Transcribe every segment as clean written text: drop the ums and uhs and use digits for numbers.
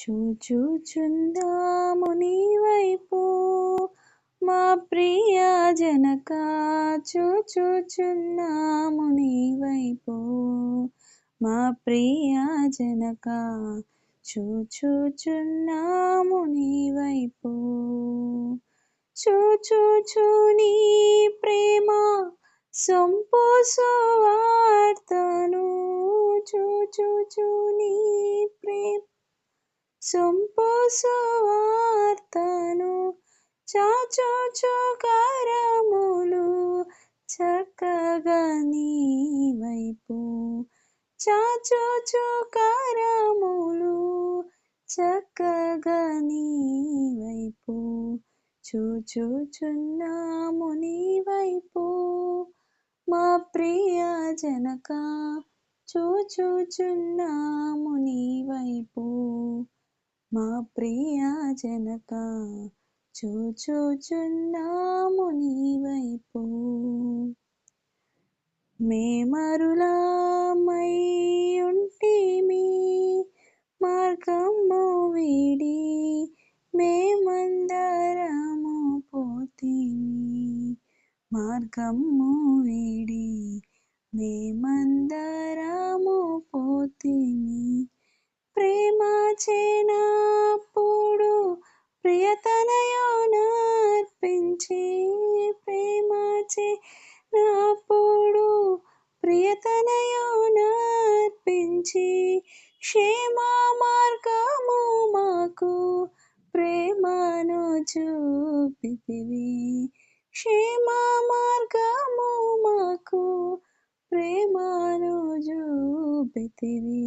చూచుచున్నాము నీ వైపు మా ప్రియ జనక, చూచుచున్నాము నీ వైపు మా ప్రియ జనక, చూచుచున్నాము నీ వైపు. చూచుచు నీ ప్రేమ సొంపు సువార్తను, చూచుచు నీ ప్రేమ సొంపు సువార్తను, చాచుచు కరములు చక్కగా నీ వైపు, చాచుచు కరములు చక్కగా నీ వైపు. చూచుచున్నాము నీ వైపు మా ప్రియ జనక, చూచుచున్నాము నీ వైపు మా ప్రియ జనక, చూచుచున్నాము నీ వైపు. మేమరులమై ఉంటిమి మార్గము వీడి, మేమందరము పోతిమి మార్గము వీడి, మేమందరము పోతిమి. ప్రేమ చేనప్పుడు ప్రియతనయునర్పించి, ప్రేమ చేనప్పుడు ప్రియతనయునర్పించి, క్షేమ మార్గము మాకు ప్రేమను చూపితివి, క్షేమ మార్గము మాకు ప్రేమను చూపితివి.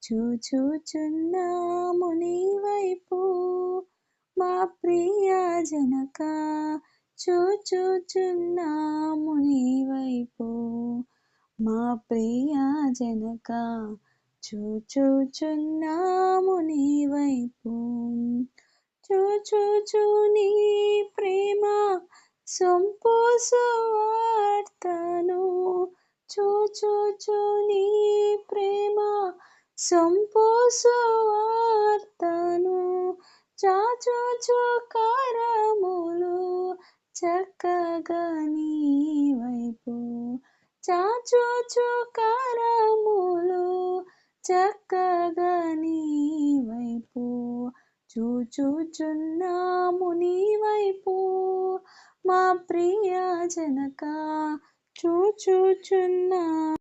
చూచుచున్నాము నీ వైపు మా ప్రియ జనక, చూచుచున్నాము నీ వైపు మా ప్రియ జనక, చూచుచున్నాము నీ వైపు. చూచుచు నీ ప్రేమ సొంపు సువార్తను, చూచుచు నీ ప్రేమ సొంపు సువార్తను, చాచుచు కరములు చక్కగా నీ వైపు, చాచుచు కరములు చక్కగా నీ వైపు. చూచుచున్నాము నీ వైపు మా ప్రియ జనక, చూచుచున్నా